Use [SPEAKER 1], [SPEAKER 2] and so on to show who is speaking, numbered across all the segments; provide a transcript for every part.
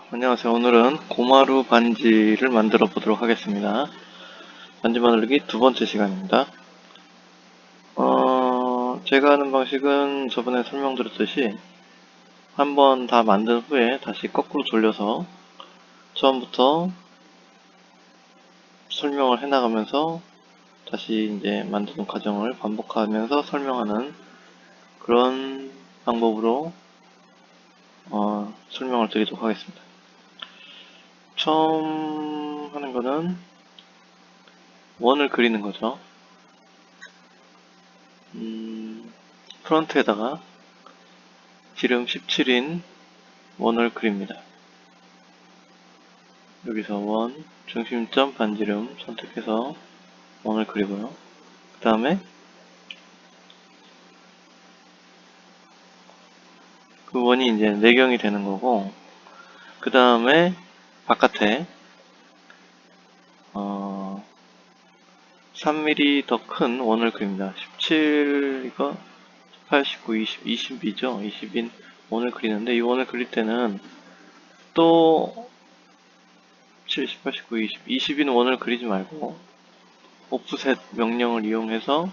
[SPEAKER 1] 안녕하세요. 오늘은 고마루 반지를 만들어 보도록 하겠습니다. 반지 만들기 두 번째 시간입니다. 제가 하는 방식은 저번에 설명드렸듯이 한번 다 만든 후에 다시 거꾸로 돌려서 처음부터 설명을 해나가면서 다시 이제 만드는 과정을 반복하면서 설명하는 그런 방법으로 설명을 드리도록 하겠습니다. 처음 하는 거는 원을 그리는 거죠. 프런트에다가 지름 17인 원을 그립니다. 여기서 원, 중심점 반지름 선택해서 원을 그리고요. 그 다음에 그 원이 이제 내경이 되는 거고, 그 다음에 바깥에 3mm 더 큰 원을 그립니다. 17, 이거 18, 19, 20, 20이죠. 20인 원을 그리는데 이 원을 그릴 때는 또 7, 18, 19, 20, 20인 원을 그리지 말고 오프셋 명령을 이용해서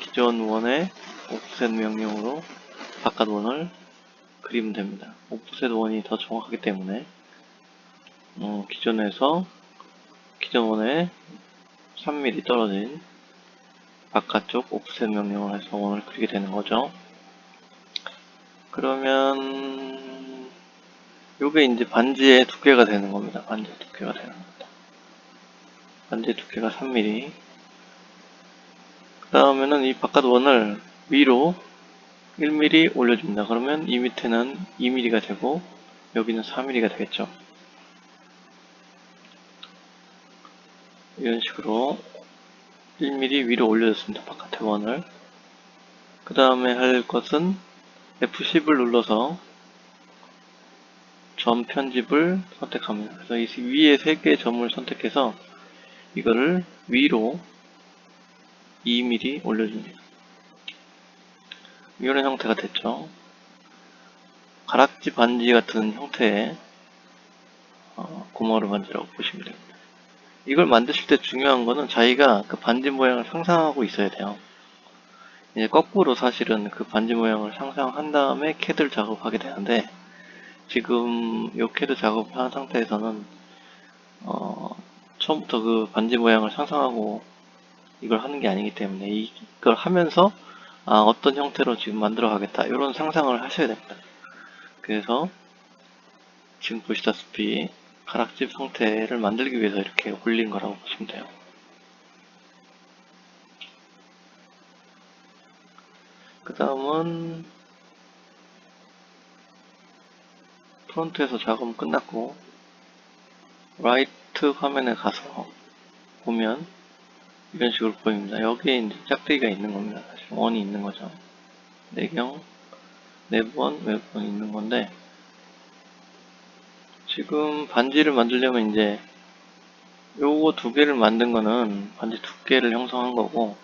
[SPEAKER 1] 기존 원의 오프셋 명령으로 바깥 원을 그리면 됩니다. 오프셋 원이 더 정확하기 때문에 기존 원에 3mm 떨어진 바깥쪽 오프셋 명령을 해서 원을 그리게 되는 거죠. 그러면 요게 이제 반지의 두께가 되는 겁니다. 반지의 두께가 되는 겁니다. 반지의 두께가 3mm. 그 다음에는 이 바깥 원을 위로 1mm 올려줍니다. 그러면 이 밑에는 2mm가 되고 여기는 4mm가 되겠죠. 이런 식으로 1mm 위로 올려줬습니다. 바깥의 원을. 그 다음에 할 것은 F10을 눌러서 점 편집을 선택합니다. 그래서 이 위에 3개의 점을 선택해서 이거를 위로 2mm 올려줍니다. 이런 형태가 됐죠. 가락지 반지 같은 형태의 고마루 반지라고 보시면 됩니다. 이걸 만드실 때 중요한 거는 자기가 그 반지 모양을 상상하고 있어야 돼요. 이제 거꾸로 사실은 그 반지 모양을 상상한 다음에 캐드를 작업하게 되는데 지금 이 캐드 작업한 상태에서는 처음부터 그 반지 모양을 상상하고 이걸 하는 게 아니기 때문에 이걸 하면서 어떤 형태로 지금 만들어 가겠다 이런 상상을 하셔야 됩니다. 그래서 지금 보시다시피 가락집 형태를 만들기 위해서 이렇게 올린 거라고 보시면 돼요. 그 다음은 프론트에서 작업은 끝났고 라이트 화면에 가서 보면 이런 식으로 보입니다. 여기에 이제 짝대기가 있는 겁니다. 사실 원이 있는 거죠. 내경, 내부원, 외부원이 있는 건데 지금 반지를 만들려면 이제 요거 두 개를 만든 거는 반지 두께를 형성한 거고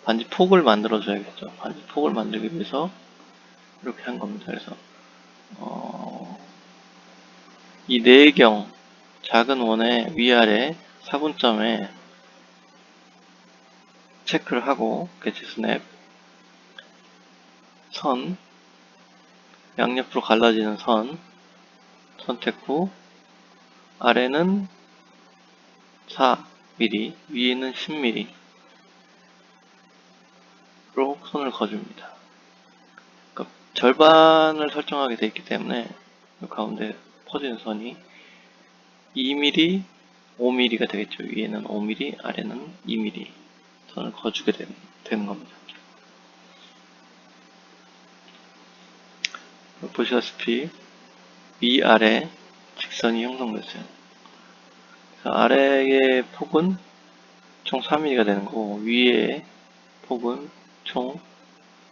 [SPEAKER 1] 반지 폭을 만들어 줘야겠죠. 반지 폭을 만들기 위해서 이렇게 한 겁니다. 그래서 이 내경 작은 원의 위아래 4분점에 체크를 하고 개치 스냅 선 양옆으로 갈라지는 선 선택 후 아래는 4mm 위에는 10mm로 선을 그어줍니다. 그러니까 절반을 설정하게 되어 있기 때문에 가운데 퍼지는 선이 2mm, 5mm가 되겠죠. 위에는 5mm, 아래는 2mm 선을 그어주게 되는 겁니다. 보시다시피 위아래 직선이 형성됐어요. 그래서 아래의 폭은 총 4mm가 되는 거고 위의 폭은 총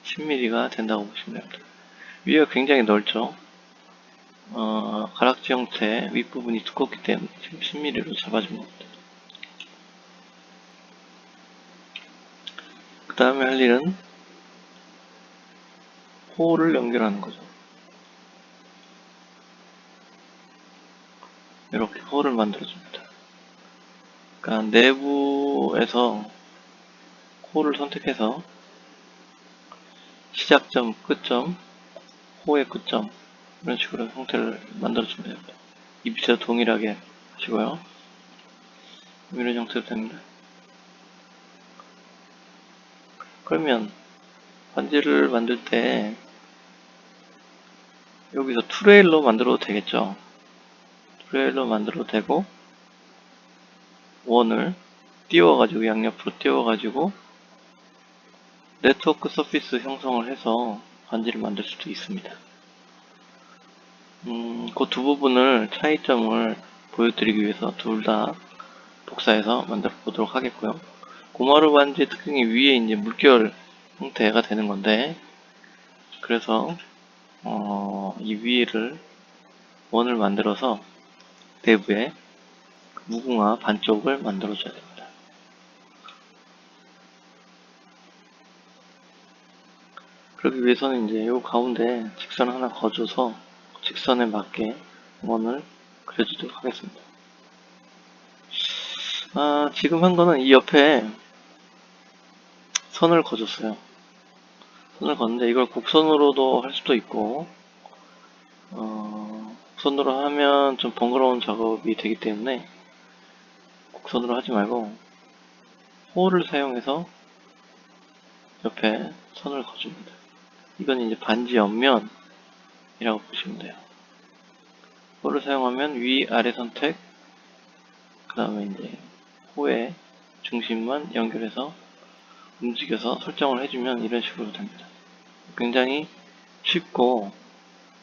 [SPEAKER 1] 10mm가 된다고 보시면 됩니다. 위가 굉장히 넓죠. 가락지 형태 윗부분이 두껍기 때문에 지금 10mm로 잡아준 겁니다. 그 다음에 할 일은 홀을 연결하는 거죠. 홀을 만들어줍니다. 그러니까 내부에서 홀을 선택해서 시작점, 끝점, 호의 끝점 이런 식으로 형태를 만들어주면 됩니다. 이 밑에서 동일하게 하시고요. 이런 형태로 됩니다. 그러면 반지를 만들 때 여기서 투레일로 만들어도 되겠죠. 투레일로 만들어도 되고 원을 띄워가지고 양옆으로 띄워가지고 네트워크 서피스 형성을 해서 반지를 만들 수도 있습니다. 그 두 부분을 차이점을 보여드리기 위해서 둘 다 복사해서 만들어 보도록 하겠고요. 고마루 반지의 특징이 위에 이제 물결 형태가 되는 건데, 그래서 이 위를 원을 만들어서 내부에 무궁화 반쪽을 만들어 줘야 됩니다. 그러기 위해서는 이제 요 가운데 직선 하나 거줘서 직선에 맞게 원을 그려주도록 하겠습니다. 지금 한 거는 이 옆에 선을 그어줬어요. 선을 그었는데 이걸 곡선으로도 할 수도 있고 곡선으로 하면 좀 번거로운 작업이 되기 때문에 곡선으로 하지 말고 호를 사용해서 옆에 선을 그어줍니다. 이건 이제 반지 옆면이라고 보시면 돼요. 호를 사용하면 위, 아래 선택, 그 다음에 이제 호의 중심만 연결해서 움직여서 설정을 해주면 이런 식으로 됩니다. 굉장히 쉽고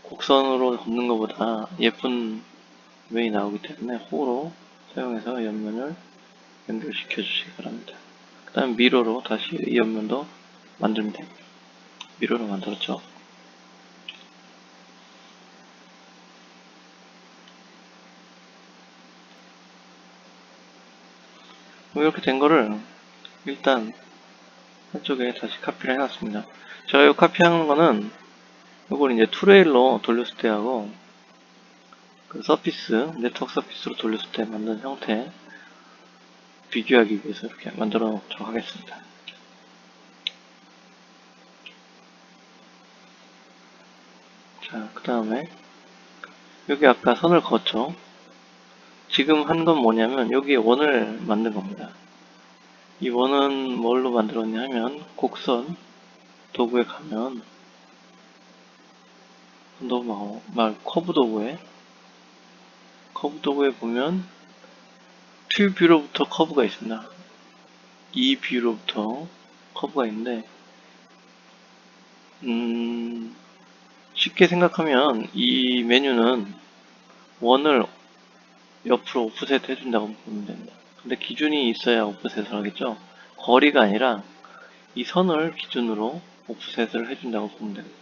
[SPEAKER 1] 곡선으로 걷는 것보다 예쁜 면이 나오기 때문에 호로 사용해서 옆면을 연결시켜 주시기 바랍니다. 그 다음에 미러로 다시 이 옆면도 만들면 됩니다. 미러로 만들었죠. 이렇게 된 거를 일단 한쪽에 다시 카피를 해놨습니다. 제가 이 카피하는 거는 이걸 이제 투레일로 돌렸을 때 하고 그 서피스, 네트워크 서피스로 돌렸을 때 만든 형태 비교하기 위해서 이렇게 만들어 놓도록 하겠습니다. 자, 그 다음에 여기 아까 선을 그었죠. 지금 한 건 뭐냐면 여기에 원을 만든 겁니다. 이 원은 뭘로 만들었냐 하면 곡선 도구에 가면 커브 도구에 보면 트 뷰로부터 커브가 있습니다. 이 뷰로부터 커브가 있는데 쉽게 생각하면 이 메뉴는 원을 옆으로 오프셋 해준다고 보면 됩니다. 근데 기준이 있어야 오프셋을 하겠죠. 거리가 아니라 이 선을 기준으로 오프셋을 해준다고 보면 됩니다.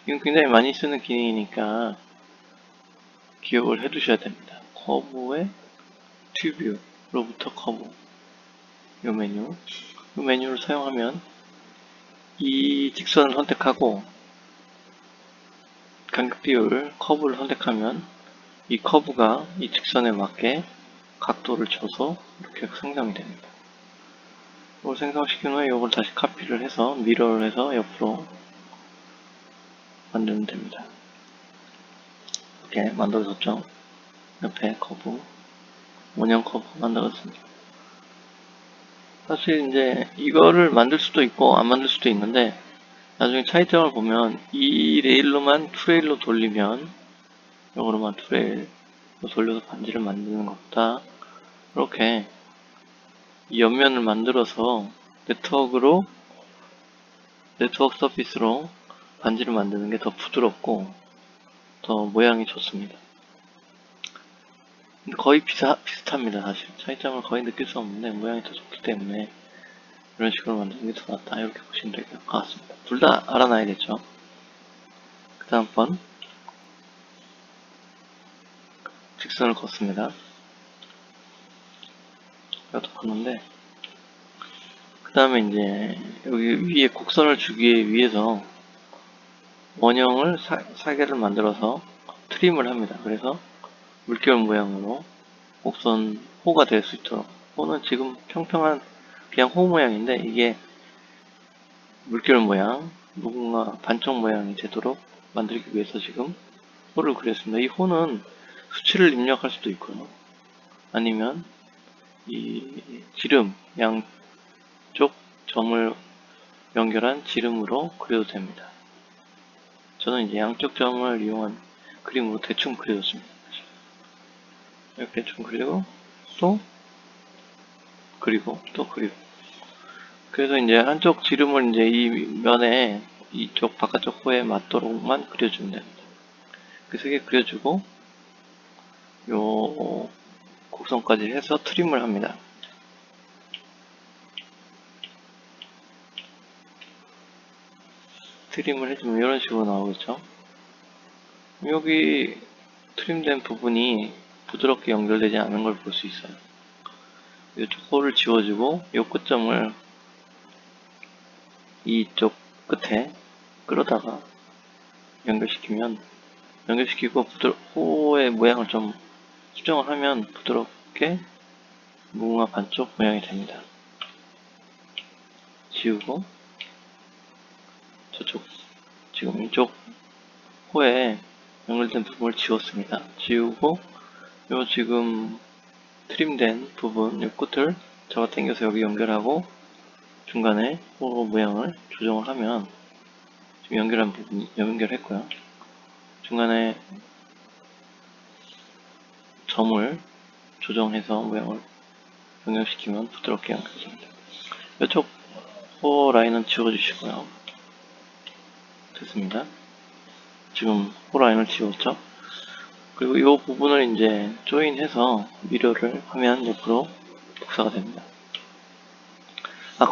[SPEAKER 1] 이건 굉장히 많이 쓰는 기능이니까 기억을 해두셔야 됩니다. 커브의 튜브로부터 커브 이 메뉴를 사용하면 이 직선을 선택하고 간격 비율 커브를 선택하면 이 커브가 이 직선에 맞게 각도를 줘서 이렇게 생성이 됩니다. 이걸 생성시킨 후에 이걸 다시 카피를 해서 미러를 해서 옆으로 만들면 됩니다. 이렇게 만들어졌죠. 옆에 커브, 원형 커브 만들었습니다. 사실 이제 이거를 만들 수도 있고 안 만들 수도 있는데 나중에 차이점을 보면 이 레일로만 투레일로 돌리면 이거로만 투레일로 돌려서 반지를 만드는 것보다 이렇게 이 옆면을 만들어서 네트워크 서피스로 반지를 만드는 게 더 부드럽고 더 모양이 좋습니다. 근데 거의 비슷합니다. 사실 차이점을 거의 느낄 수 없는데 모양이 더 좋기 때문에 이런 식으로 만드는 게 더 낫다 이렇게 보시면 될 것 같습니다. 둘 다 알아놔야겠죠. 그 다음번 직선을 걷습니다. 이것도 걷는데 그 다음에 이제 여기 위에 곡선을 주기 위해서 원형을 4개를 만들어서 트림을 합니다. 그래서 물결 모양으로 곡선 호가 될 수 있도록. 호는 지금 평평한 그냥 호 모양인데 이게 물결 모양, 무궁화 반쪽 모양이 되도록 만들기 위해서 지금 호를 그렸습니다. 이 호는 수치를 입력할 수도 있고요. 아니면 이 지름, 양쪽 점을 연결한 지름으로 그려도 됩니다. 저는 이제 양쪽 점을 이용한 그림으로 대충 그려줬습니다. 이렇게 대충 그리고 또 그리고 또 그리고. 그래서 이제 한쪽 지름을 이제 이 면에 이쪽 바깥쪽 호에 맞도록만 그려주면 됩니다. 그 세 개 그려주고 요 곡선까지 해서 트림을 합니다. 트림을 해주면 이런 식으로 나오겠죠. 여기 트림된 부분이 부드럽게 연결되지 않은 걸 볼 수 있어요. 이쪽 호를 지워주고 이 끝점을 이쪽 끝에 끌어다가 연결시키고 호의 모양을 좀 수정을 하면 부드럽게 무궁화 반쪽 모양이 됩니다. 지우고 저쪽 지금 이쪽 호에 연결된 부분을 지웠습니다. 지우고 요 지금 트림된 부분 요 끝을 잡아 당겨서 여기 연결하고 중간에 호 모양을 조정을 하면 지금 연결한 부분 연결했고요. 중간에 점을 조정해서 모양을 변경시키면 부드럽게 연결됩니다. 이쪽 호 라인은 지워주시고요. 됐습니다. 지금 호 라인을 지웠죠. 그리고 이 부분을 이제 조인해서 미러를 하면 옆으로 복사가 됩니다.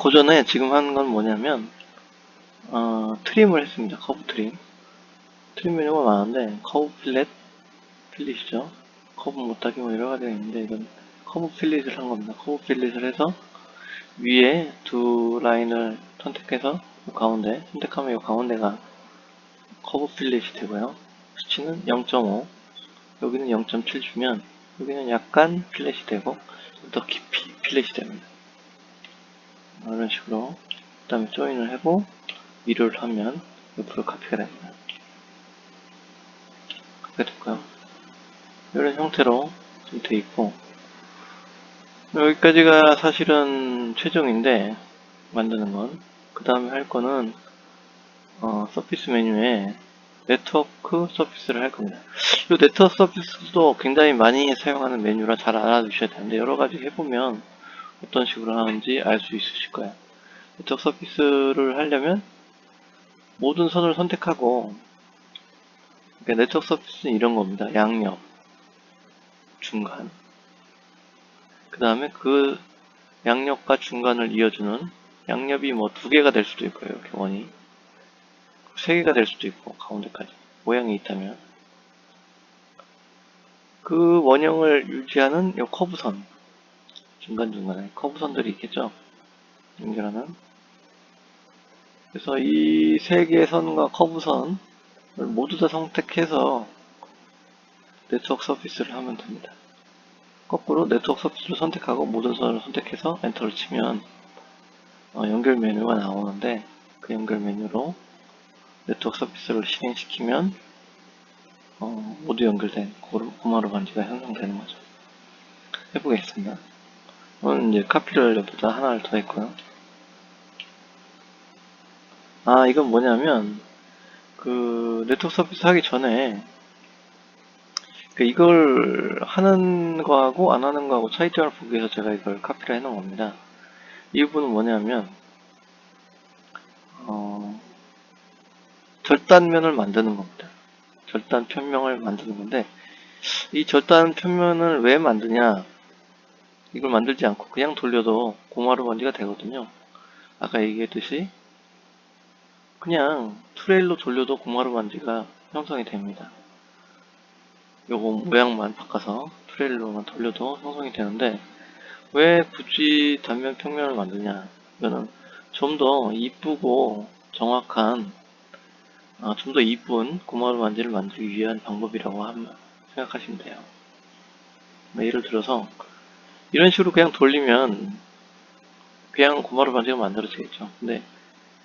[SPEAKER 1] 그 전에 지금 한 건 뭐냐면 트림을 했습니다. 커브 트림. 트림 메뉴가 많은데 커브 필릿이죠. 커브 못하기 뭐 여러 가지가 있는데 이건 커브 필릿을 한 겁니다. 커브 필릿을 해서 위에 두 라인을 선택해서 이 가운데 선택하면 이 가운데가 커브 필릿이 되고요. 수치는 0.5, 여기는 0.7 주면 여기는 약간 필렛이 되고 더 깊이 필렛이 됩니다. 이런 식으로 그 다음에 조인을 하고 미러를 하면 옆으로 카피가 됩니다. 카피가 됐고요. 이런 형태로 좀 돼 있고 여기까지가 사실은 최종인데 만드는 건 그 다음에 할 거는 서피스 메뉴에 네트워크 서피스를 할 겁니다. 이 네트워크 서피스도 굉장히 많이 사용하는 메뉴라 잘 알아두셔야 되는데 여러가지 해보면 어떤 식으로 하는지 알 수 있으실 거예요. 네트워크 서피스를 하려면 모든 선을 선택하고 그러니까 네트워크 서피스는 이런 겁니다. 양옆, 중간 그 다음에 그 양옆과 중간을 이어주는 양옆이 뭐 2개가 될 수도 있고요. 이렇게 원이 3개가 될 수도 있고 가운데까지 모양이 있다면 그 원형을 유지하는 이 커브선 중간중간에 커브선들이 있겠죠. 연결하는 그래서 이 3개의 선과 커브선을 모두 다 선택해서 네트워크 서피스를 하면 됩니다. 거꾸로 네트워크 서피스를 선택하고 모든 선을 선택해서 엔터를 치면 연결 메뉴가 나오는데 그 연결 메뉴로 네트워크 서피스를 실행시키면 모두 연결된 고마루 반지가 형성되는 거죠. 해보겠습니다. 오늘 이제 카피를 여기다 하나를 더 했고요. 이건 뭐냐면 그 네트워크 서피스 하기 전에 이걸 하는 거하고 안 하는 거하고 차이점을 보기 위해서 제가 이걸 카피를 해 놓은 겁니다. 이 부분은 뭐냐면 절단면을 만드는 겁니다. 절단 편명을 만드는 건데 이 절단 편면을 왜 만드냐, 이걸 만들지 않고 그냥 돌려도 고마루 반지가 되거든요. 아까 얘기했듯이 그냥 트레일로 돌려도 고마루 반지가 형성이 됩니다. 요거 모양만 바꿔서 트레일로만 돌려도 형성이 되는데 왜 굳이 단면 평면을 만드냐, 이거는 좀 더 이쁘고 정확한 좀 더 이쁜 고마루 반지를 만들기 위한 방법이라고 생각하시면 돼요. 예를 들어서 이런 식으로 그냥 돌리면 그냥 고마루 반지가 만들어지겠죠. 근데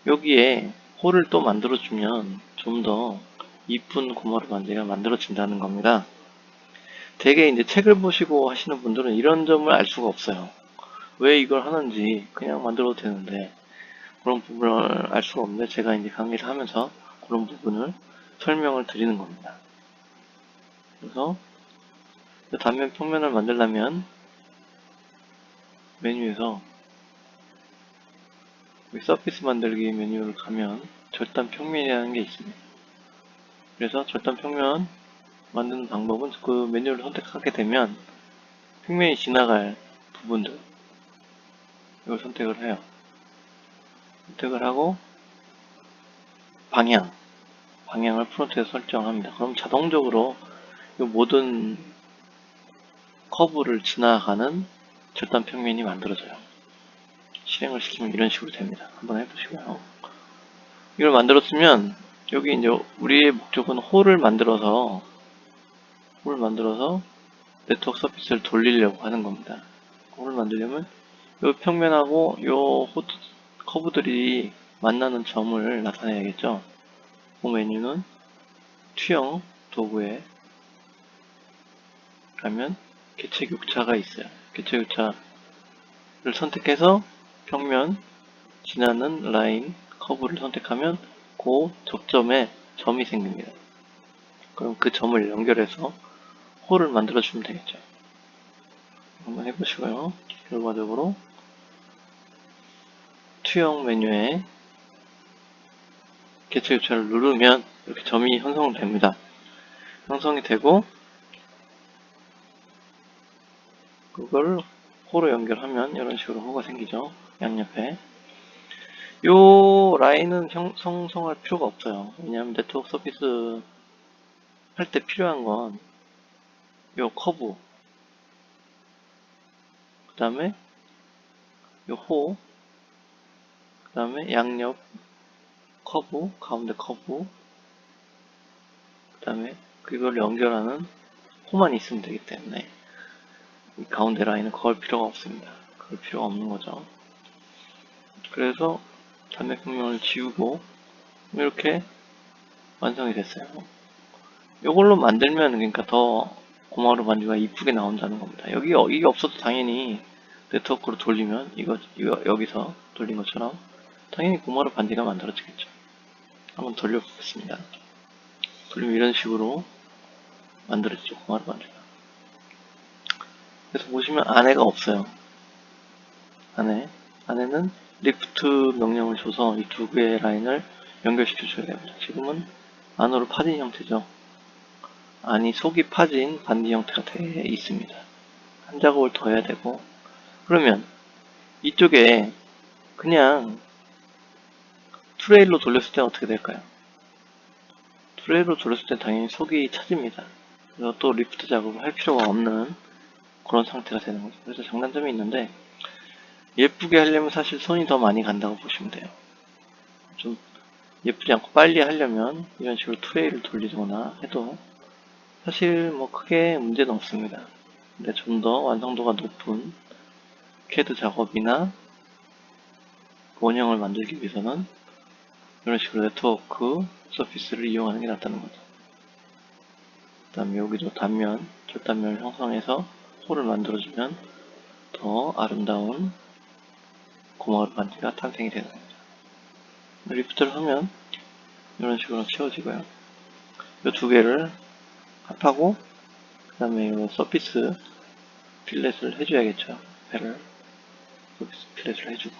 [SPEAKER 1] 여기에 홀을 또 만들어주면 좀 더 이쁜 고마루 반지가 만들어진다는 겁니다. 되게 이제 책을 보시고 하시는 분들은 이런 점을 알 수가 없어요. 왜 이걸 하는지 그냥 만들어도 되는데 그런 부분을 알 수가 없는데 제가 이제 강의를 하면서 그런 부분을 설명을 드리는 겁니다. 그래서 단면 평면을 만들려면 메뉴에서 서피스 만들기 메뉴를 가면 절단 평면이라는 게 있습니다. 그래서 절단 평면 만드는 방법은 그 메뉴를 선택하게 되면 평면이 지나갈 부분들 이걸 선택을 해요. 선택을 하고 방향을 프론트에서 설정합니다. 그럼 자동적으로 이 모든 커브를 지나가는 절단 평면이 만들어져요. 실행을 시키면 이런 식으로 됩니다. 한번 해보시고요. 이걸 만들었으면 여기 이제 우리의 목적은 홀을 만들어서 네트워크 서피스를 돌리려고 하는 겁니다. 홀을 만들려면 이 평면하고 이 커브들이 만나는 점을 나타내야겠죠. 그 메뉴는 투영 도구에 가면 개체교차가 있어요. 개체교차를 선택해서 평면 지나는 라인 커브를 선택하면 그 접점에 점이 생깁니다. 그럼 그 점을 연결해서 홀을 만들어 주면 되겠죠. 한번 해보시고요. 결과적으로 투영 메뉴에 개체교차를 누르면 이렇게 점이 형성됩니다. 형성이 되고 그걸 호로 연결하면 이런 식으로 호가 생기죠. 양옆에 요 라인은 형성할 필요가 없어요. 왜냐하면 네트워크 서피스 할 때 필요한 건 요 커브 그 다음에 요 호 그 다음에 양옆 커브 가운데 커브 그 다음에 그걸 연결하는 호만 있으면 되기 때문에 이 가운데 라인은 그걸 필요가 없습니다. 그럴 필요가 없는 거죠. 그래서 단면 평면을 지우고 이렇게 완성이 됐어요. 이걸로 만들면 그러니까 더 고마루 반지가 이쁘게 나온다는 겁니다. 이게 없어도 당연히 네트워크로 돌리면 이거 여기서 돌린 것처럼 당연히 고마루 반지가 만들어지겠죠. 한번 돌려보겠습니다. 돌리면 이런 식으로 만들어지죠. 고마루 반지가. 그래서 보시면 안에가 없어요. 안에는 리프트 명령을 줘서 이 두 개의 라인을 연결시켜 줘야 됩니다. 지금은 안으로 파진 형태죠. 안이 속이 파진 반디 형태가 되어 있습니다. 한 작업을 더 해야 되고 그러면 이쪽에 그냥 트레일로 돌렸을 때 어떻게 될까요? 트레일로 돌렸을 때 당연히 속이 차집니다. 그래서 또 리프트 작업을 할 필요가 없는 그런 상태가 되는 거죠. 그래서 장단점이 있는데 예쁘게 하려면 사실 손이 더 많이 간다고 보시면 돼요. 좀 예쁘지 않고 빨리 하려면 이런 식으로 트레이를 돌리거나 해도 사실 뭐 크게 문제는 없습니다. 근데 좀 더 완성도가 높은 CAD 작업이나 원형을 만들기 위해서는 이런 식으로 네트워크 서피스를 이용하는 게 낫다는 거죠. 그 다음에 여기도 단면, 절단면을 형성해서 홀을 만들어주면 더 아름다운 고마울 반지가 탄생이 되는 거죠. 리프트를 하면 이런 식으로 채워지고요. 이 두 개를 합하고 그 다음에 이 서피스 필렛을 해줘야겠죠. 배를 서피스 필렛을 해주고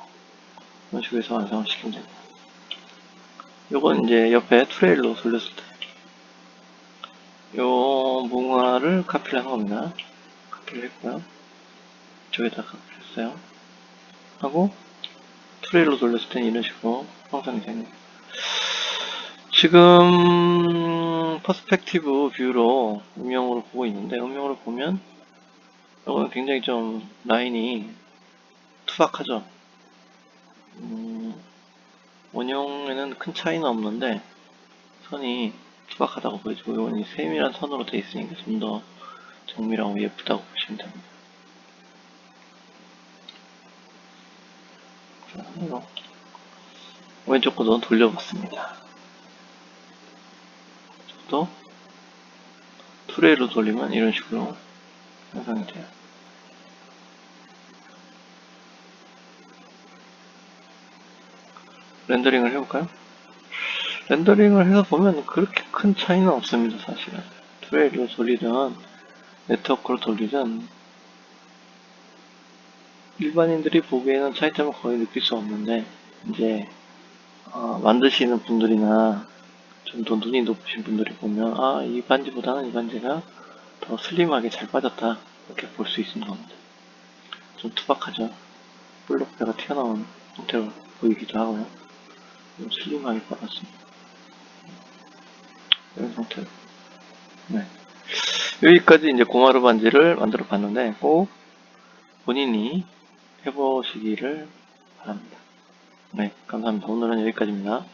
[SPEAKER 1] 이런 식으로 해서 완성을 시키면 됩니다. 요건 이제 옆에 트레일로 돌렸을 때 요 무궁화를 카피를 한 겁니다. 카피를 했고요. 이쪽에다 카피를 했어요. 하고 트레일로 돌렸을 때는 이런 식으로 형성이 됩니다. 지금 퍼스펙티브 뷰로 음영으로 보고 있는데 음영으로 보면 이거는 굉장히 좀 라인이 투박하죠. 원형에는 큰 차이는 없는데 선이 투박하다고 보여지고 이건 세밀한 선으로 되어 있으니까 좀 더 정밀하고 예쁘다고 보시면 됩니다. 자, 이거 왼쪽 거도 돌려봤습니다. 또 투레이로 돌리면 이런 식으로 형성이 돼요. 렌더링을 해볼까요? 렌더링을 해서 보면 그렇게 큰 차이는 없습니다. 사실은 투레이로 돌리든 네트워크로 돌리든 일반인들이 보기에는 차이점을 거의 느낄 수 없는데, 이제 만드시는 분들이나 좀 더 눈이 높으신 분들이 보면 이 반지보다는 이 반지가 더 슬림하게 잘 빠졌다, 이렇게 볼 수 있는 겁니다. 좀 투박하죠. 볼록배가 튀어나온 형태로 보이기도 하고요. 좀 슬림하게 빠졌습니다. 이런 상태로. 네. 여기까지 이제 고마루 반지를 만들어 봤는데, 꼭 본인이 해보시기를 바랍니다. 네, 감사합니다. 오늘은 여기까지입니다.